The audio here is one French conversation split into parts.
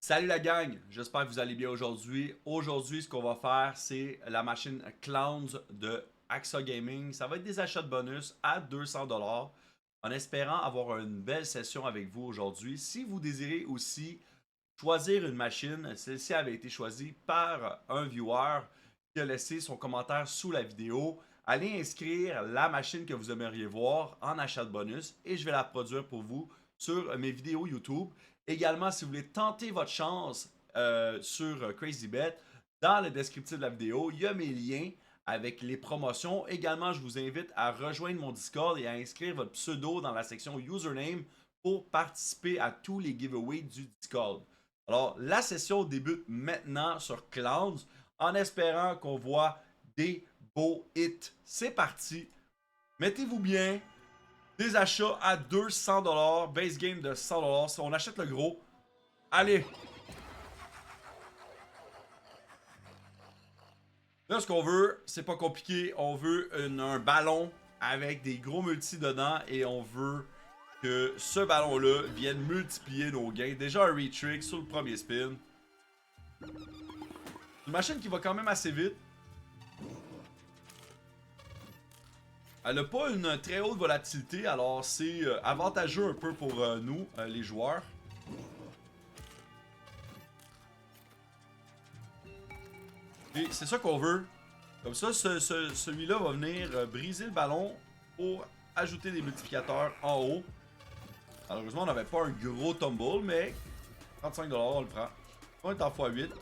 Salut la gang, j'espère que vous allez bien aujourd'hui. Aujourd'hui, ce qu'on va faire, c'est la machine Clowns de AXA Gaming. Ça va être des achats de bonus à 200$ en espérant avoir une belle session avec vous aujourd'hui. Si vous désirez aussi choisir une machine, celle-ci avait été choisie par un viewer qui a laissé son commentaire sous la vidéo. Allez inscrire la machine que vous aimeriez voir en achat de bonus et je vais la produire pour vous sur mes vidéos YouTube. Également, si vous voulez tenter votre chance sur CrazyBet, dans le descriptif de la vidéo, il y a mes liens avec les promotions. Également, je vous invite à rejoindre mon Discord et à inscrire votre pseudo dans la section Username pour participer à tous les giveaways du Discord. Alors, la session débute maintenant sur Clowns en espérant qu'on voit des beaux hits. C'est parti. Mettez-vous bien. Des achats à 200$. Base game de 100$. Si on achète le gros. Allez. Là, ce qu'on veut, c'est pas compliqué. On veut un ballon avec des gros multis dedans. Et on veut que ce ballon-là vienne multiplier nos gains. Déjà un retrick sur le premier spin. Une machine qui va quand même assez vite. Elle n'a pas une très haute volatilité, alors c'est avantageux un peu pour nous, les joueurs. Et c'est ça qu'on veut. Comme ça, celui-là va venir briser le ballon pour ajouter des multiplicateurs en haut. Malheureusement, on n'avait pas un gros tumble, mais 35$, on le prend. On est en x8.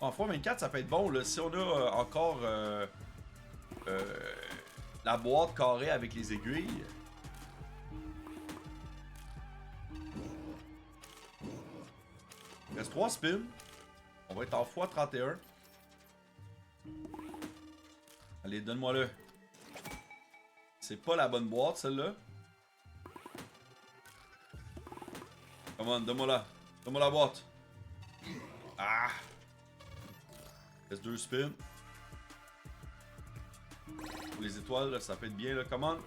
En x24, ça peut être bon. Là. Si on a encore la boîte carrée avec les aiguilles. Il reste 3 spins. On va être en x31. Allez, donne-moi-le. C'est pas la bonne boîte, celle-là. Come on, donne-moi la. Donne-moi la boîte. Ah! Il reste 2 spins. Les étoiles, là, ça peut être bien, là. Come on.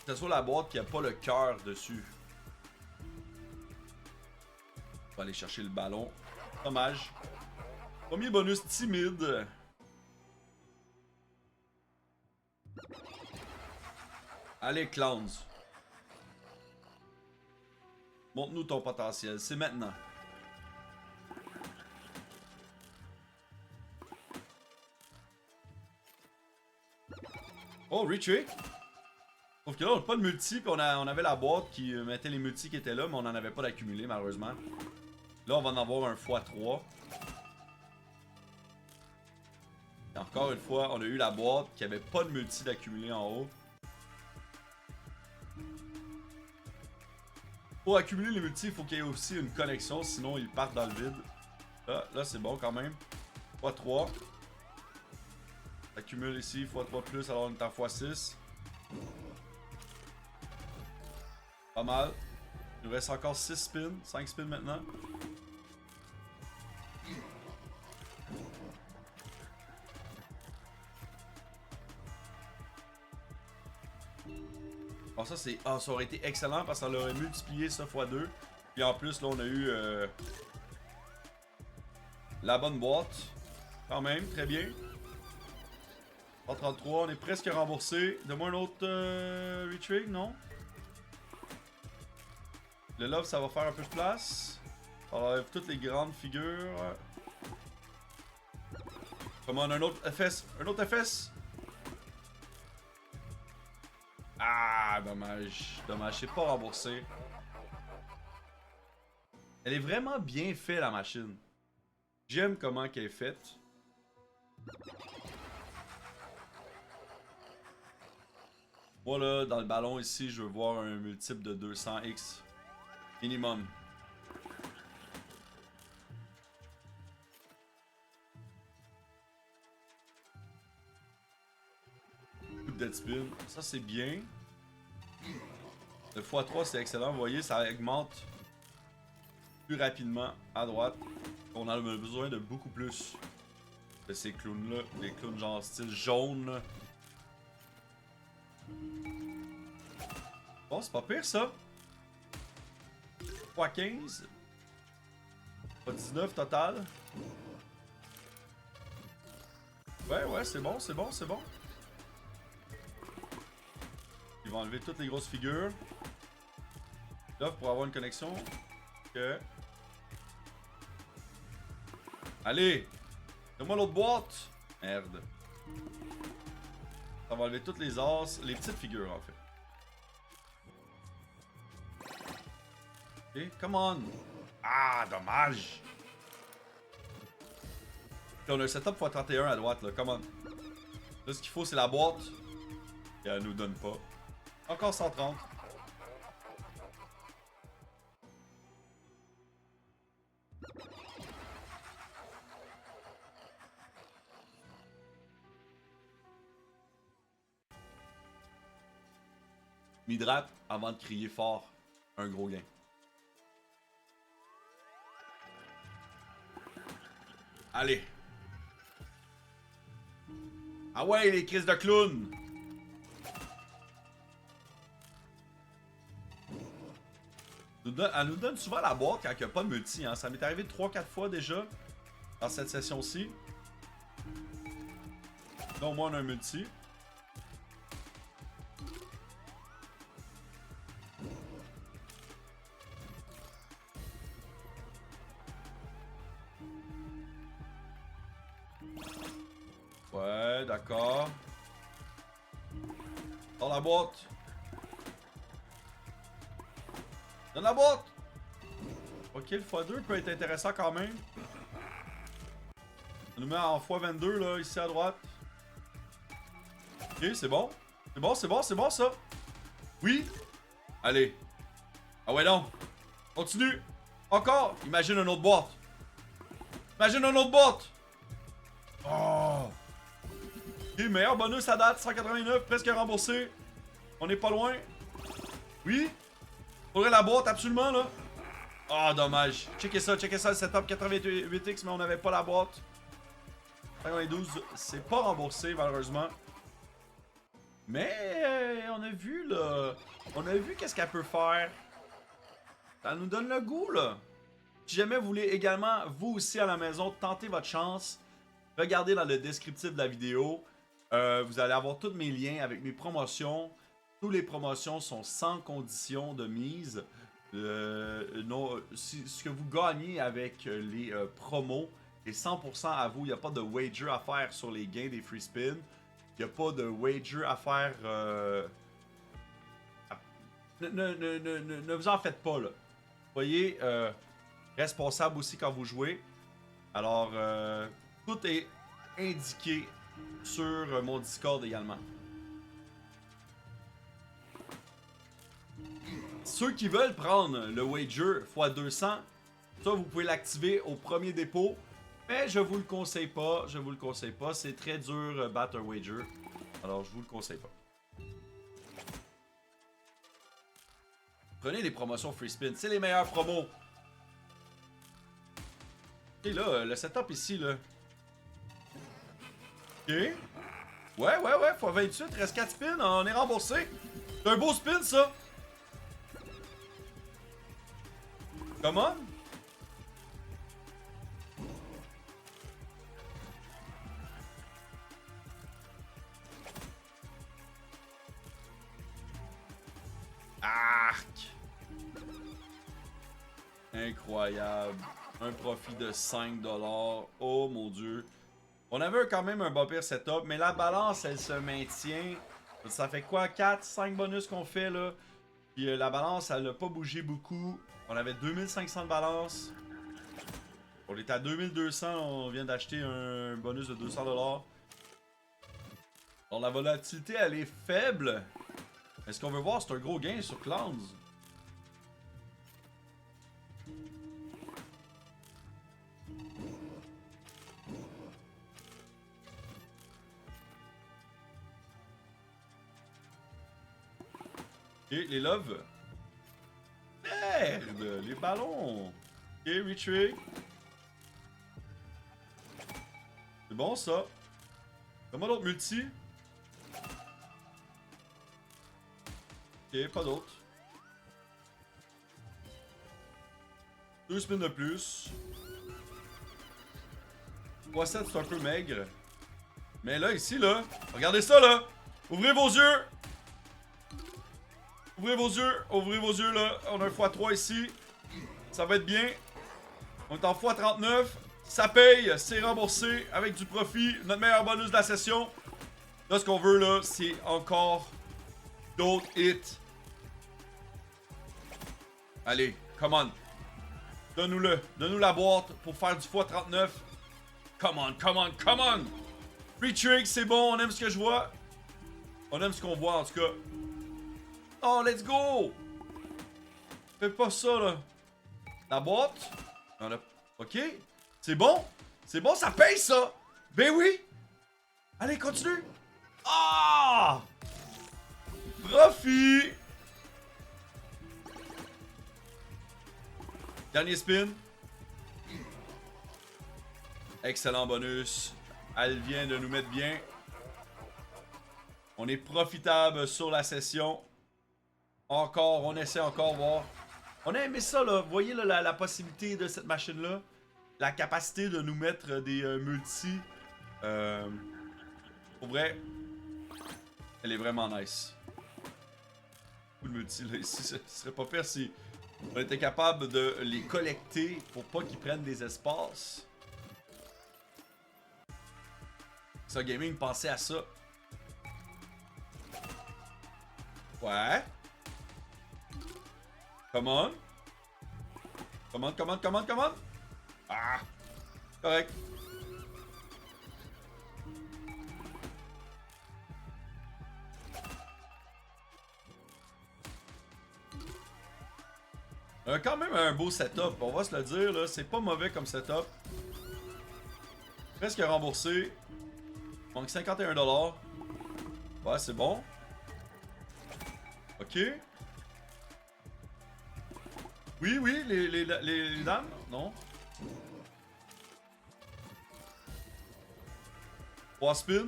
C'est sur la boîte qui a pas le cœur dessus. On va aller chercher le ballon. Dommage. Premier bonus timide. Allez, Clowns. Montre-nous ton potentiel. C'est maintenant. Oh, retrick. Sauf que là, on n'a pas de multi, puis on avait la boîte qui mettait les multis qui étaient là, mais on n'en avait pas d'accumulé, malheureusement. Là, on va en avoir un x3. Et encore une fois, on a eu la boîte qui avait pas de multi d'accumulé en haut. Pour accumuler les multis, il faut qu'il y ait aussi une connexion, sinon ils partent dans le vide. Là c'est bon quand même. x3. Accumule ici, x3+, alors on est en x6. Pas mal. Il nous reste encore 6 spins, 5 spins maintenant. Bon, ça c'est. Ah, ça aurait été excellent parce qu'on aurait multiplié ça x2. Puis en plus, là, on a eu la bonne boîte. Quand même, très bien. 33, on est presque remboursé. Donne-moi un autre retrig, non? Le love, ça va faire un peu de place. On enlève toutes les grandes figures. Comment un autre FS? Un autre FS? Ah, dommage. Dommage, c'est pas remboursé. Elle est vraiment bien faite, la machine. J'aime comment elle est faite. Moi, là, dans le ballon ici, je veux voir un multiple de 200x. Minimum. Dead spin. Ça, c'est bien. Le x3, c'est excellent. Vous voyez, ça augmente plus rapidement à droite. On en a besoin de beaucoup plus de ces clowns-là. Les clowns genre style jaune. Bon, c'est pas pire ça. Pas 15. Pas 19 total. Ouais, c'est bon, c'est bon, c'est bon. Ils vont enlever toutes les grosses figures. Là, pour avoir une connexion. Ok. Allez! Donne-moi l'autre boîte! Merde. Ça va enlever toutes les as, les petites figures en fait. Ok, come on! Ah, dommage! Et on a un setup x31 à droite là, come on. Là, ce qu'il faut, c'est la boîte. Et elle nous donne pas. Encore 130. M'hydrate avant de crier fort. Un gros gain. Allez. Ah ouais, les crises de clown. Elle nous donne souvent la boîte quand il n'y a pas de multi. Hein. Ça m'est arrivé 3-4 fois déjà dans cette session-ci. Là, au moins, on a un multi. Ouais, d'accord. Dans la boîte. Dans la boîte. Ok, le x2 peut être intéressant quand même. On nous met en x22 là, ici à droite. Ok, c'est bon. C'est bon, c'est bon, c'est bon ça. Oui. Allez. Ah ouais non. Continue. Encore. Imagine une autre boîte. Imagine une autre boîte. Oh. Ok, meilleur bonus à date, 189, presque remboursé. On est pas loin. Oui. Faudrait la boîte absolument là. Ah, oh, dommage. Checkez ça, le setup 88X, mais on n'avait pas la boîte. 92, c'est pas remboursé malheureusement. Mais on a vu là. On a vu qu'est-ce qu'elle peut faire. Ça nous donne le goût là. Si jamais vous voulez également, vous aussi à la maison, tenter votre chance, regardez dans le descriptif de la vidéo. Vous allez avoir tous mes liens avec mes promotions. Toutes les promotions sont sans condition de mise. Ce que vous gagnez avec les promos est 100% à vous. Il n'y a pas de wager à faire sur les gains des free spins. Il n'y a pas de wager à faire. Ne vous en faites pas là. Soyez responsable aussi quand vous jouez. Alors, tout est indiqué sur mon Discord également. Ceux qui veulent prendre le wager x200, ça vous pouvez l'activer au premier dépôt. Mais je vous le conseille pas, c'est très dur battre un wager. Alors je vous le conseille pas. Prenez les promotions free spin, c'est les meilleures promos. Ok là, le setup ici là. Ok. Ouais, x28, reste 4 spins, on est remboursé. C'est un beau spin ça. Come on. Arc. Incroyable. Un profit de 5$. Oh mon dieu. On avait quand même un bon pire setup, mais la balance, elle se maintient. Ça fait quoi? 4-5 bonus qu'on fait là. Puis la balance, elle n'a pas bougé beaucoup. On avait 2500 de balance. On est à 2200, on vient d'acheter un bonus de 200$. Alors la volatilité, elle est faible. Est-ce qu'on veut voir? C'est un gros gain sur Clowns. Ok, les loves. Merde, les ballons. Ok, retreat. C'est bon ça. Comment l'autre multi? Ok, pas d'autres. 2 spins de plus. 3-7, c'est un peu maigre. Mais là, ici, là, regardez ça, là. Ouvrez vos yeux. Ouvrez vos yeux, là. On a un x3 ici. Ça va être bien. On est en x39. Ça paye, c'est remboursé avec du profit. Notre meilleur bonus de la session. Là, ce qu'on veut, là, c'est encore d'autres hits. Allez, come on. Donne-nous-le. Donne-nous la boîte pour faire du x39. Come on, come on, come on. Free trick, c'est bon. On aime ce que je vois. On aime ce qu'on voit, en tout cas. Oh, let's go. Fais pas ça, là. La boîte. On a... Ok. C'est bon. C'est bon, ça paye, ça. Ben oui. Allez, continue. Ah! Profit. Dernier spin. Excellent bonus. Elle vient de nous mettre bien. On est profitable sur la session. Encore, on essaie encore, voir. On a aimé ça, là. Vous voyez là, la possibilité de cette machine-là? La capacité de nous mettre des multis. Pour vrai, elle est vraiment nice. Beaucoup de multis, là, ici. Ce serait pas pire si on était capable de les collecter pour pas qu'ils prennent des espaces. Ça, gaming, pensez à ça. Ouais. Come on. Come on, come on, come on, come on. Ah. Correct. Quand même un beau setup, on va se le dire, là. C'est pas mauvais comme setup. Presque remboursé. Manque 51$. Ouais, c'est bon. Ok. Oui, oui, les dames? Non. 3 spins.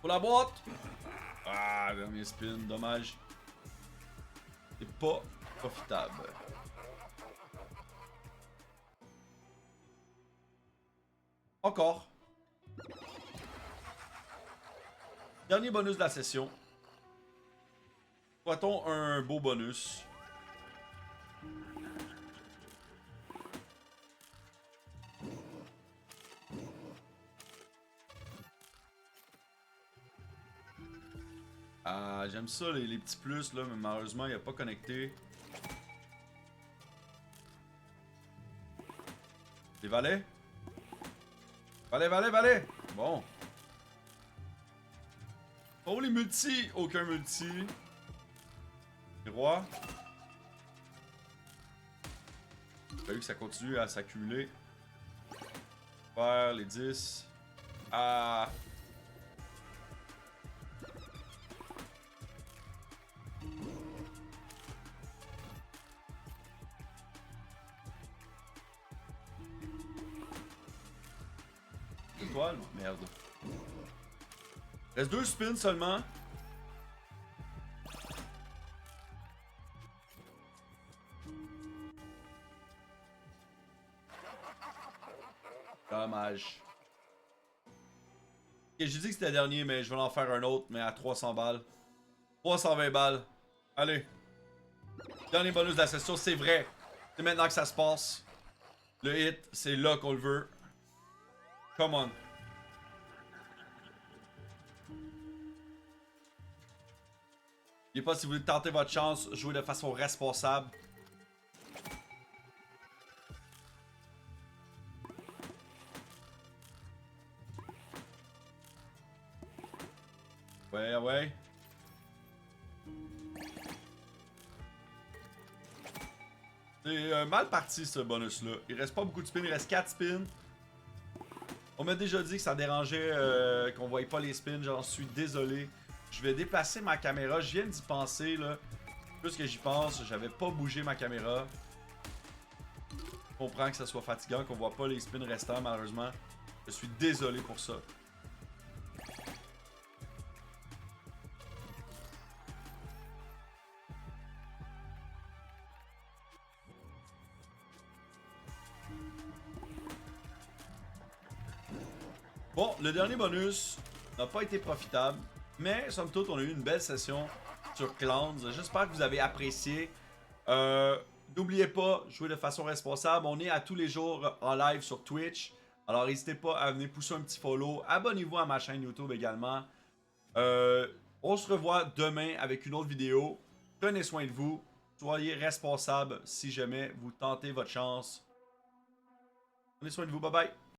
Pour la boîte. Ah, dernier spin, dommage. C'est pas profitable. Encore. Dernier bonus de la session. Souhaitons un beau bonus. Ah, j'aime ça, les petits plus, là, mais malheureusement, il n'a pas connecté. Les valets? Valet, valet, valet! Bon. Oh, les multis! Aucun multi. Les rois. Il a fallu que ça continue à s'accumuler. Faire les 10. Ah! Étoile? Merde. Reste 2 spins seulement. Dommage. Ok, j'ai dit que c'était le dernier, mais je vais en faire un autre, mais à 300 balles. 320 balles. Allez. Dernier bonus de la session, c'est vrai. C'est maintenant que ça se passe. Le hit, c'est là qu'on le veut. Come on. N'oubliez pas, si vous voulez tenter votre chance, jouez de façon responsable. Ouais, ouais. C'est mal parti ce bonus-là. Il reste pas beaucoup de spins, il reste 4 spins. On m'a déjà dit que ça dérangeait qu'on voyait pas les spins, j'en suis désolé. Je vais déplacer ma caméra, je viens d'y penser là. Plus que j'y pense, j'avais pas bougé ma caméra. Je comprends que ça soit fatigant, qu'on voit pas les spins restants malheureusement. Je suis désolé pour ça. Bon, le dernier bonus n'a pas été profitable, mais somme toute, on a eu une belle session sur Clowns. J'espère que vous avez apprécié. N'oubliez pas, jouer de façon responsable. On est à tous les jours en live sur Twitch. Alors n'hésitez pas à venir pousser un petit follow. Abonnez-vous à ma chaîne YouTube également. On se revoit demain avec une autre vidéo. Prenez soin de vous. Soyez responsables si jamais vous tentez votre chance. Prenez soin de vous. Bye bye.